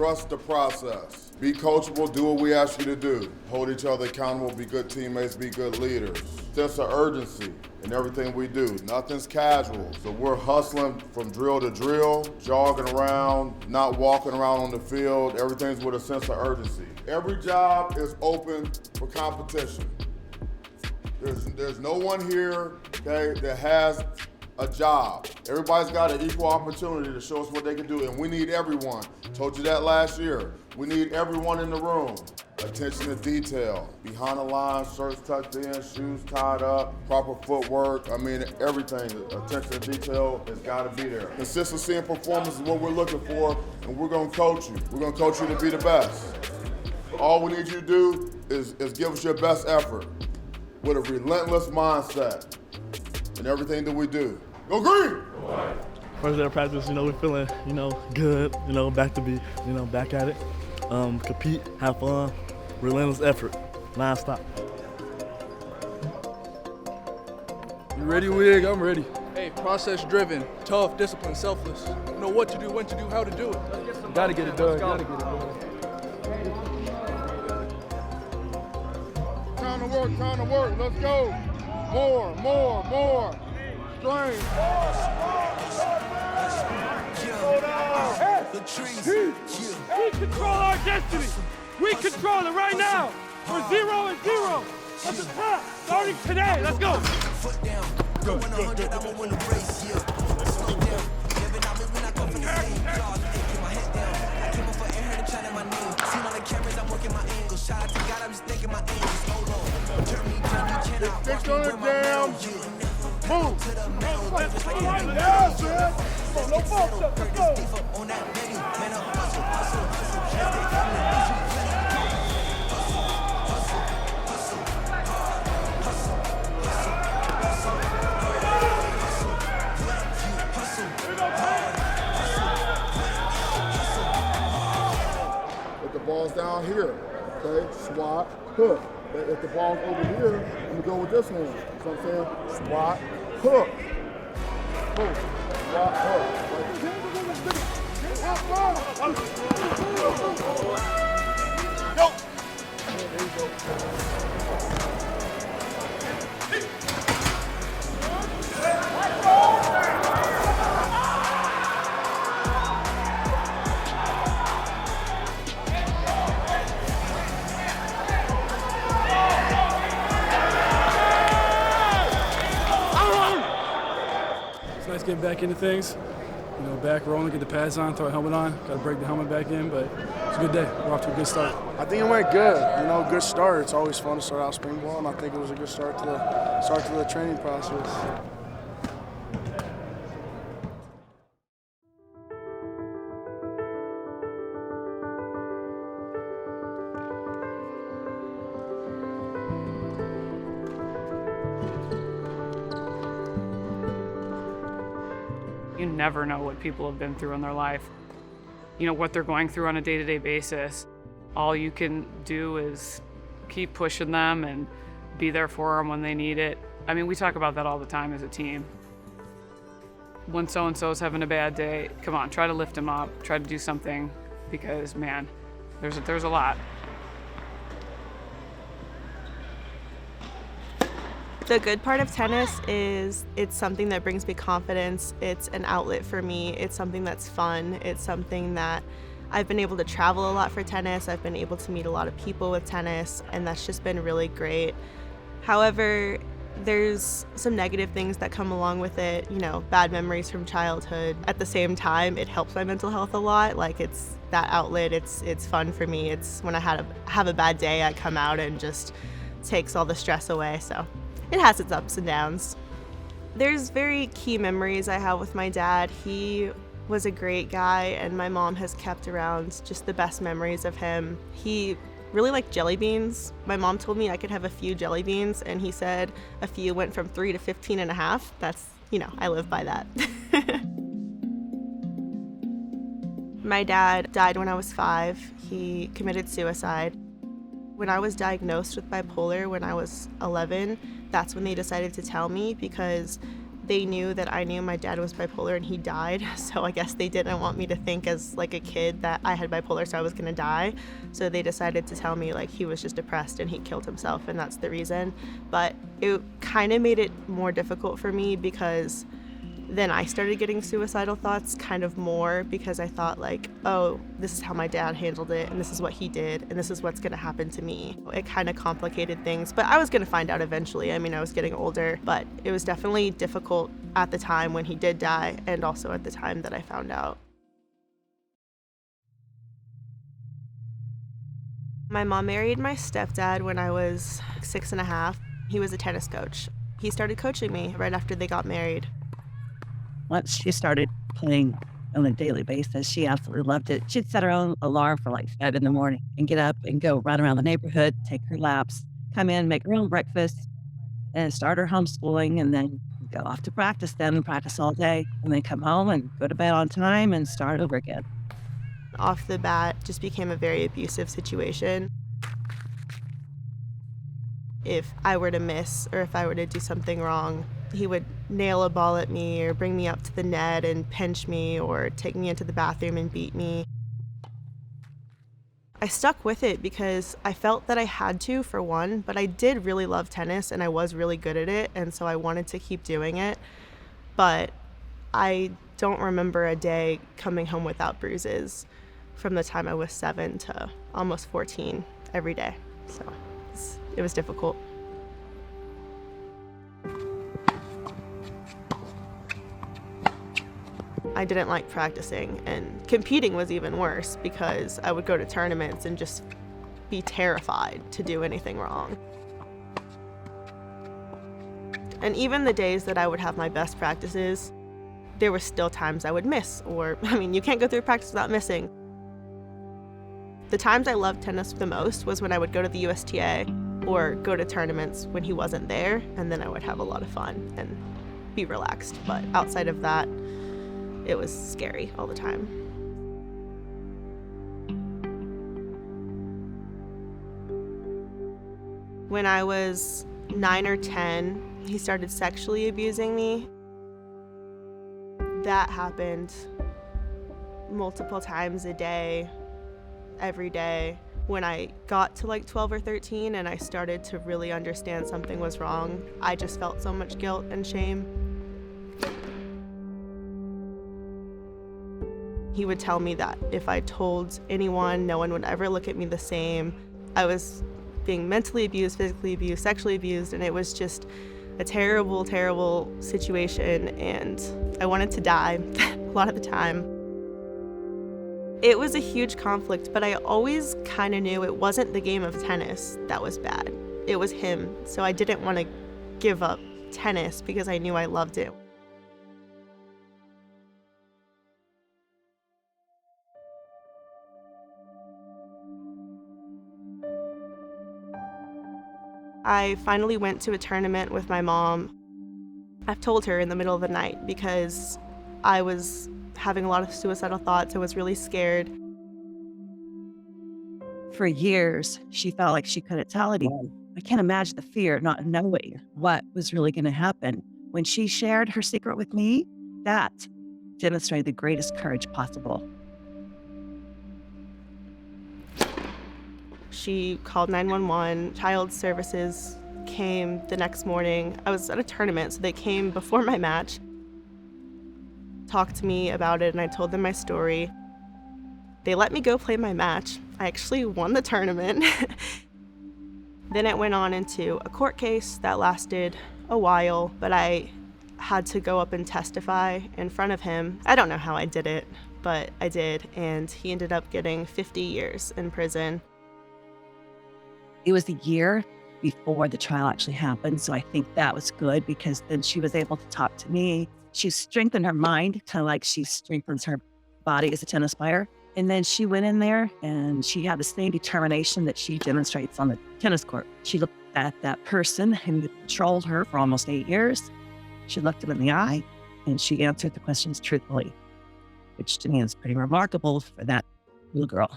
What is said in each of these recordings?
Trust the process. Be coachable, do what we ask you to do. Hold each other accountable, be good teammates, be good leaders. Sense of urgency in everything we do. Nothing's casual. So we're hustling from drill to drill, jogging around, not walking around on the field. Everything's with a sense of urgency. Every job is open for competition. There's no one here, okay, that has a job. Everybody's got an equal opportunity to show us what they can do, and we need everyone. Told you that last year. We need everyone in the room. Attention to detail. Behind the line, shirts tucked in, shoes tied up, proper footwork. I mean, everything. Attention to detail has got to be there. Consistency and performance is what we're looking for, and we're going to coach you. We're going to coach you to be the best. All we need you to do is give us your best effort with a relentless mindset in everything that we do. Go green! First day of practice, we're feeling, good, back to be, back at it. Compete, have fun, relentless effort, non-stop. You ready, Wig? I'm ready. Hey, process-driven, tough, disciplined, selfless. Know what to do, when to do, how to do it. Gotta get it done, gotta get it done. Time to work, let's go. More. Strength. We control our destiny. We control it right now. We're 0-0 at the top, starting today. Let's go. Stick on the jam. Move. Yes, man. Come on, no false up. Let's go. If the ball's down here, okay, swat, hook. If the ball's over here, I'm gonna go with this one. You know what I'm saying? Swat, hook. Boom. Swat, hook. Go. There you go. Nice getting back into things. Back rolling, get the pads on, throw a helmet on. Got to break the helmet back in, but it's a good day. We're off to a good start. I think it went good. Good start. It's always fun to start out spring ball, and I think it was a good start to the training process. You never know what people have been through in their life, what they're going through on a day-to-day basis. All you can do is keep pushing them and be there for them when they need it. I mean, we talk about that all the time as a team. When so-and-so's having a bad day, come on, try to lift them up, try to do something, because, man, there's a lot. The good part of tennis is it's something that brings me confidence. It's an outlet for me. It's something that's fun. It's something that I've been able to travel a lot for tennis. I've been able to meet a lot of people with tennis, and that's just been really great. However, there's some negative things that come along with it, bad memories from childhood. At the same time, it helps my mental health a lot. Like, it's that outlet. It's fun for me. It's when I have a bad day, I come out and just takes all the stress away. So it has its ups and downs. There's very key memories I have with my dad. He was a great guy, and my mom has kept around just the best memories of him. He really liked jelly beans. My mom told me I could have a few jelly beans, and he said a few went from 3 to 15 and a half. That's, I live by that. My dad died when I was 5. He committed suicide. When I was diagnosed with bipolar when I was 11, that's when they decided to tell me, because They knew that I knew my dad was bipolar and he died, so I guess they didn't want me to think as like a kid that I had bipolar, so I was gonna die. So they decided to tell me like he was just depressed and he killed himself and that's the reason. But it kind of made it more difficult for me because then I started getting suicidal thoughts kind of more because I thought like, oh, this is how my dad handled it and this is what he did and this is what's gonna happen to me. It kind of complicated things, but I was gonna find out eventually. I mean, I was getting older, but it was definitely difficult at the time when he did die and also at the time that I found out. My mom married my stepdad when I was 6.5. He was a tennis coach. He started coaching me right after they got married. Once she started playing on a daily basis, she absolutely loved it. She'd set her own alarm for like 5 in the morning and get up and go run around the neighborhood, take her laps, come in, make her own breakfast, and start her homeschooling, and then go off to practice then and practice all day, and then come home and go to bed on time and start over again. Off the bat, just became a very abusive situation. If I were to miss or if I were to do something wrong, he would nail a ball at me or bring me up to the net and pinch me or take me into the bathroom and beat me. I stuck with it because I felt that I had to, for one, but I did really love tennis and I was really good at it, and so I wanted to keep doing it. But I don't remember a day coming home without bruises from the time I was 7 to almost 14 every day. So it was difficult. I didn't like practicing, and competing was even worse because I would go to tournaments and just be terrified to do anything wrong. And even the days that I would have my best practices, there were still times I would miss, or, I mean, you can't go through practice without missing. The times I loved tennis the most was when I would go to the USTA or go to tournaments when he wasn't there, and then I would have a lot of fun and be relaxed. But outside of that, it was scary all the time. When I was 9 or 10, he started sexually abusing me. That happened multiple times a day, every day. When I got to like 12 or 13 and I started to really understand something was wrong, I just felt so much guilt and shame. He would tell me that if I told anyone, no one would ever look at me the same. I was being mentally abused, physically abused, sexually abused, and it was just a terrible, terrible situation, and I wanted to die a lot of the time. It was a huge conflict, but I always kind of knew it wasn't the game of tennis that was bad. It was him, so I didn't want to give up tennis because I knew I loved it. I finally went to a tournament with my mom. I've told her in the middle of the night because I was having a lot of suicidal thoughts. I was really scared. For years, she felt like she couldn't tell anyone. I can't imagine the fear not knowing what was really going to happen. When she shared her secret with me, that demonstrated the greatest courage possible. She called 911. Child services came the next morning. I was at a tournament, so they came before my match, talked to me about it, and I told them my story. They let me go play my match. I actually won the tournament. Then it went on into a court case that lasted a while, but I had to go up and testify in front of him. I don't know how I did it, but I did, and he ended up getting 50 years in prison. It was a year before the trial actually happened, so I think that was good because then she was able to talk to me. She strengthened her mind, kind of like she strengthens her body as a tennis player. And then she went in there and she had the same determination that she demonstrates on the tennis court. She looked at that person who controlled her for almost 8 years. She looked him in the eye and she answered the questions truthfully, which to me is pretty remarkable for that little girl.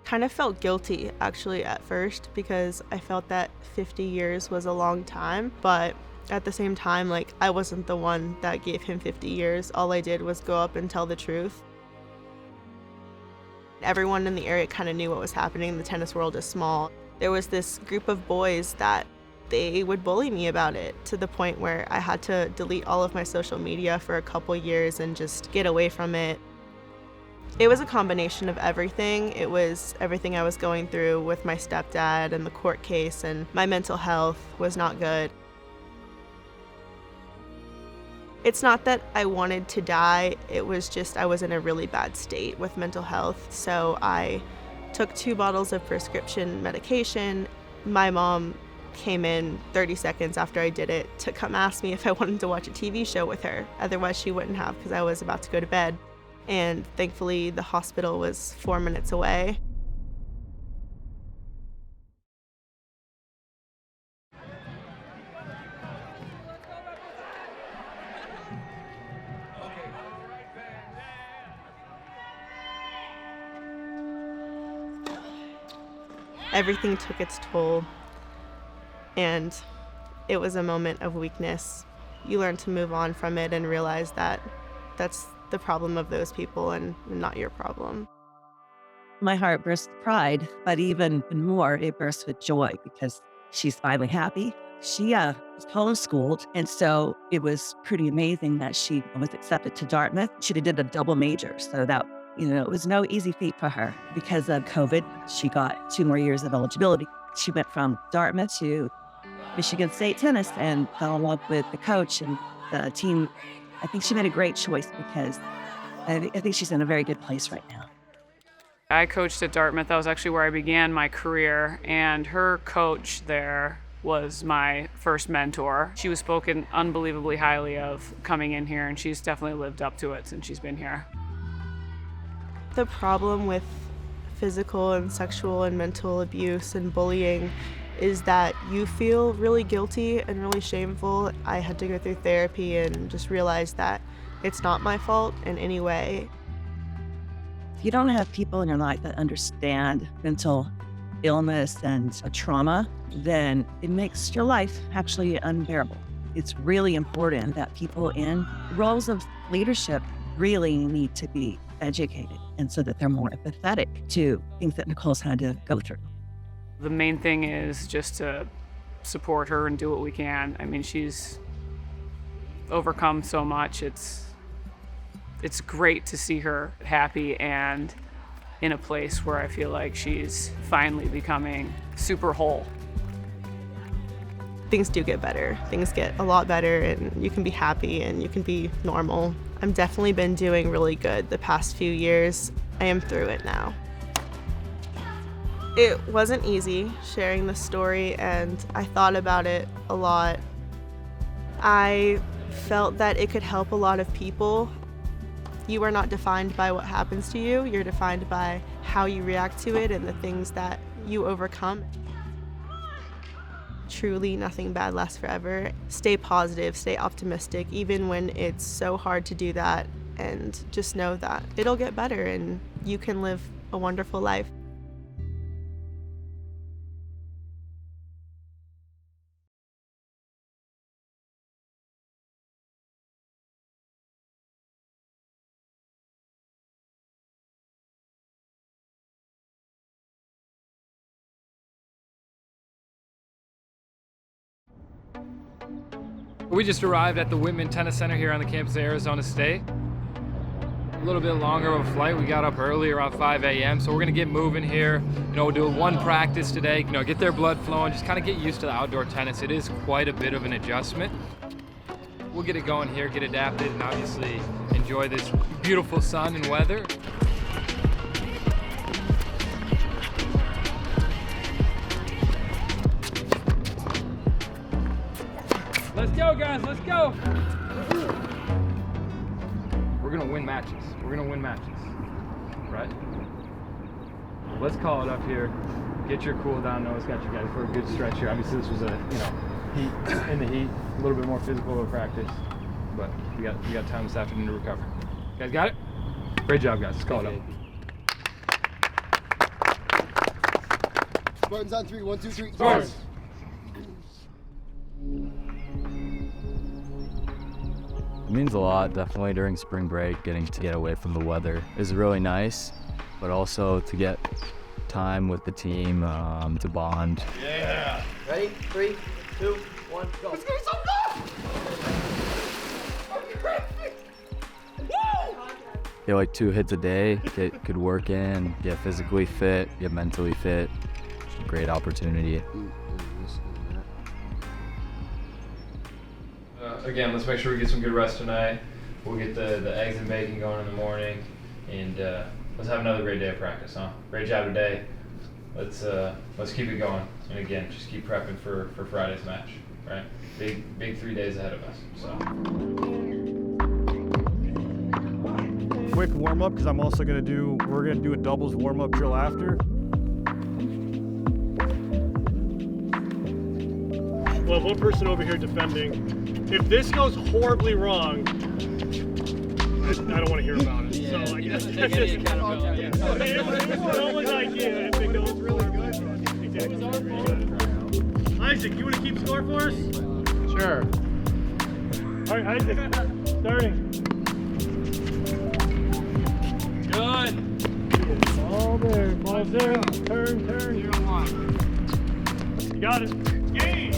Kind of felt guilty actually at first because I felt that 50 years was a long time, but At the same time, like, I wasn't the one that gave him 50 years. All I did was go up and tell the truth. Everyone in the area kind of knew what was happening. The tennis world is small. There was this group of boys that they would bully me about it, to the point where I had to delete all of my social media for a couple years and just get away from it. It was a combination of everything. It was everything I was going through with my stepdad and the court case, and my mental health was not good. It's not that I wanted to die, it was just I was in a really bad state with mental health. So I took 2 bottles of prescription medication. My mom came in 30 seconds after I did it to come ask me if I wanted to watch a TV show with her. Otherwise she wouldn't have, because I was about to go to bed. And thankfully the hospital was 4 minutes away. Everything took its toll, and it was a moment of weakness. You learn to move on from it and realize that that's the problem of those people and not your problem. My heart burst with pride, but even more, it burst with joy because she's finally happy. She was homeschooled, and so it was pretty amazing that she was accepted to Dartmouth. She did a double major, so that, it was no easy feat for her. Because of COVID, she got 2 more years of eligibility. She went from Dartmouth to Michigan State Tennis and fell in love with the coach and the team. I think she made a great choice because I think she's in a very good place right now. I coached at Dartmouth. That was actually where I began my career, and her coach there was my first mentor. She was spoken unbelievably highly of coming in here, and she's definitely lived up to it since she's been here. The problem with physical and sexual and mental abuse and bullying is that you feel really guilty and really shameful. I had to go through therapy and just realize that it's not my fault in any way. If you don't have people in your life that understand mental illness and trauma, then it makes your life actually unbearable. It's really important that people in roles of leadership really need to be educated, and so that they're more empathetic to things that Nicole's had to go through. The main thing is just to support her and do what we can. I mean, she's overcome so much. It's great to see her happy and in a place where I feel like she's finally becoming super whole. Things do get better. Things get a lot better, and you can be happy and you can be normal. I've definitely been doing really good the past few years. I am through it now. It wasn't easy sharing the story, and I thought about it a lot. I felt that it could help a lot of people. You are not defined by what happens to you. You're defined by how you react to it and the things that you overcome. Truly, nothing bad lasts forever. Stay positive, stay optimistic, even when it's so hard to do that, and just know that it'll get better and you can live a wonderful life. We just arrived at the Whitman Tennis Center here on the campus of Arizona State. A little bit longer of a flight. We got up early around 5 a.m. So we're gonna get moving here. We'll do 1 practice today, get their blood flowing, just kind of get used to the outdoor tennis. It is quite a bit of an adjustment. We'll get it going here, get adapted, and obviously enjoy this beautiful sun and weather. Let's go, guys, let's go. We're gonna win matches. Right? Let's call it up here. Get your cool down. Noah's got you guys for a good stretch here. Obviously this was a, heat in the heat, a little bit more physical of a practice, but we got time this afternoon to recover. You guys got it? Great job, guys. Let's call it up. Spartans on 3, 1, 2, 3. Spartans. It means a lot, definitely during spring break, getting to get away from the weather is really nice, but also to get time with the team, to bond. Yeah. Ready? 3, 2, 1, go. Let's get some Get like 2 hits a day, get good work in, get physically fit, get mentally fit. Great opportunity. Again, let's make sure we get some good rest tonight. We'll get the eggs and bacon going in the morning, and let's have another great day of practice, huh? Great job today. Let's keep it going, and again, just keep prepping for Friday's match, right? Big 3 days ahead of us. So. Quick warm up, because we're gonna do a doubles warm up drill after. Well, one person over here defending. If this goes horribly wrong, I don't want to hear about it. Yeah, so I guess that's just it was no one's idea. If it goes really good, Isaac, you want to keep score for us? Sure. All right, Isaac, starting. Good. Ball there, ball's there. Turn. You got it. Game.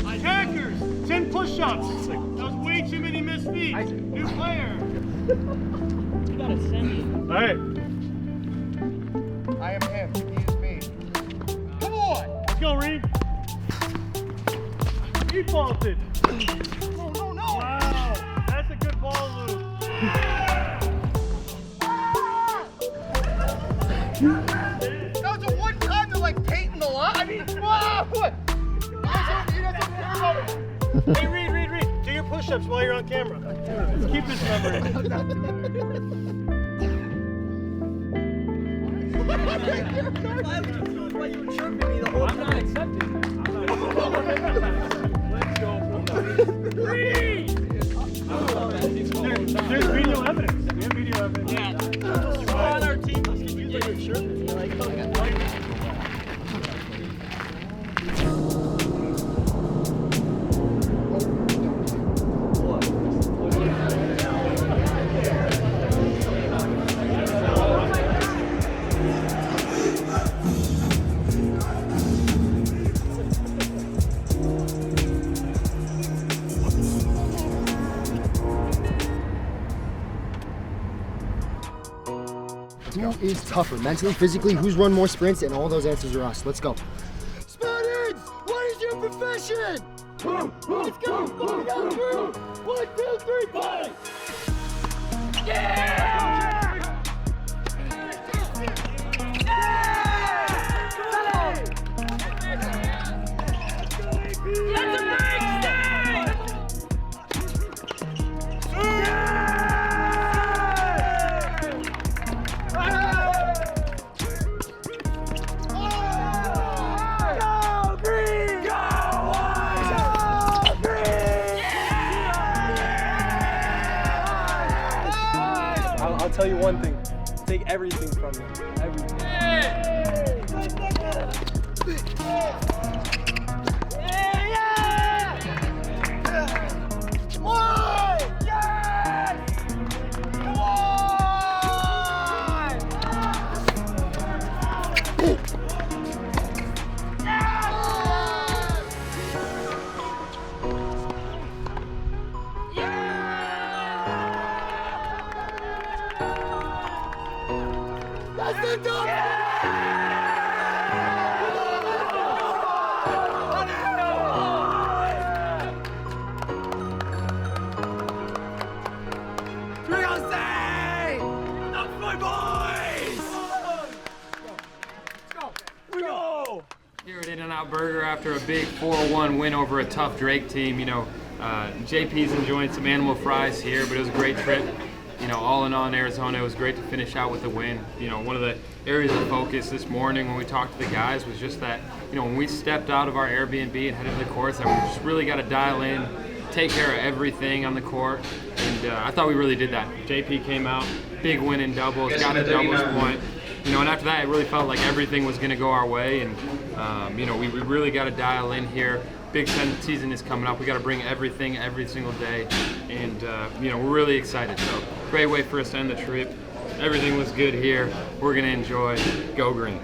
Attackers, 10 push-ups. That was way too many missed feet. New player. You gotta send it. All right. I am him. He is me. Come on. Let's go, Reed. He vaulted. No. Wow, that's a good ball loop. That was a one time to like Peyton the line. I mean, wow. He doesn't care about it. Hey, Reed, do your push-ups while you're on camera. Let's keep this memory. I'm not accepting that. Let's go. Reed! There's video evidence. We have video evidence. Yeah. You're on our team. Let's get you your shirt. You're like, Who is tougher, mentally, physically? Who's run more sprints? And all those answers are us. Let's go. Spartans, what is your profession? Let's go. 1, 2, 3, fight! Yeah! I'll tell you one thing. Take everything from them. Everything. That's the dog! Here at In-N-Out Burger after a big 4-1 win over a tough Drake team. JP's enjoying some animal fries here, but it was a great trip. All in all in Arizona, it was great to finish out with a win. One of the areas of focus this morning when we talked to the guys was just that, when we stepped out of our Airbnb and headed to the courts, that we just really got to dial in, take care of everything on the court, and I thought we really did that. JP came out, big win in doubles, got a doubles point. And after that, it really felt like everything was going to go our way, and we really got to dial in here. Big Ten season is coming up. We got to bring everything every single day, and you know, we're really excited. So great way for us to end the trip. Everything was good here. We're gonna enjoy. Go Green.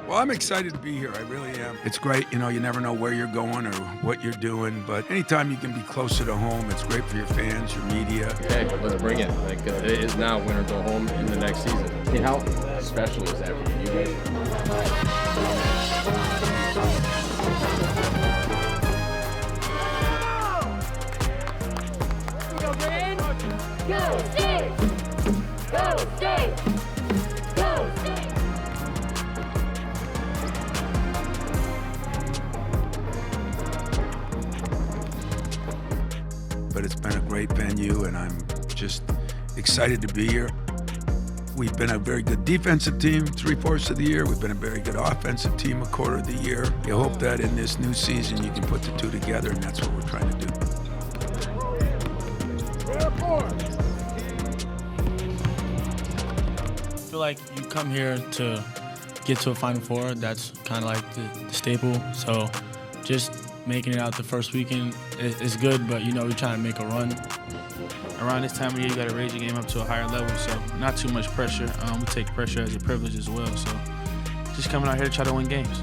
Well, I'm excited to be here. I really am. It's great. You know, you never know where you're going or what you're doing, but anytime you can be closer to home, it's great for your fans, your media. Okay, let's bring it. Like, it is now win or go home in the next season. And how special is that for you guys? Go State! Go State! Go State! But it's been a great venue, and I'm just excited to be here. We've been a very good defensive team 3/4 of the year. We've been a very good offensive team 1/4 of the year. You hope that in this new season you can put the two together, and that's what we're trying to do. I feel like you come here to get to a Final Four. That's kind of like the staple. So just making it out the first weekend is good, but you know, we're trying to make a run. Around this time of year, you got to raise your game up to a higher level, so not too much pressure. We take pressure as a privilege as well, so just coming out here to try to win games.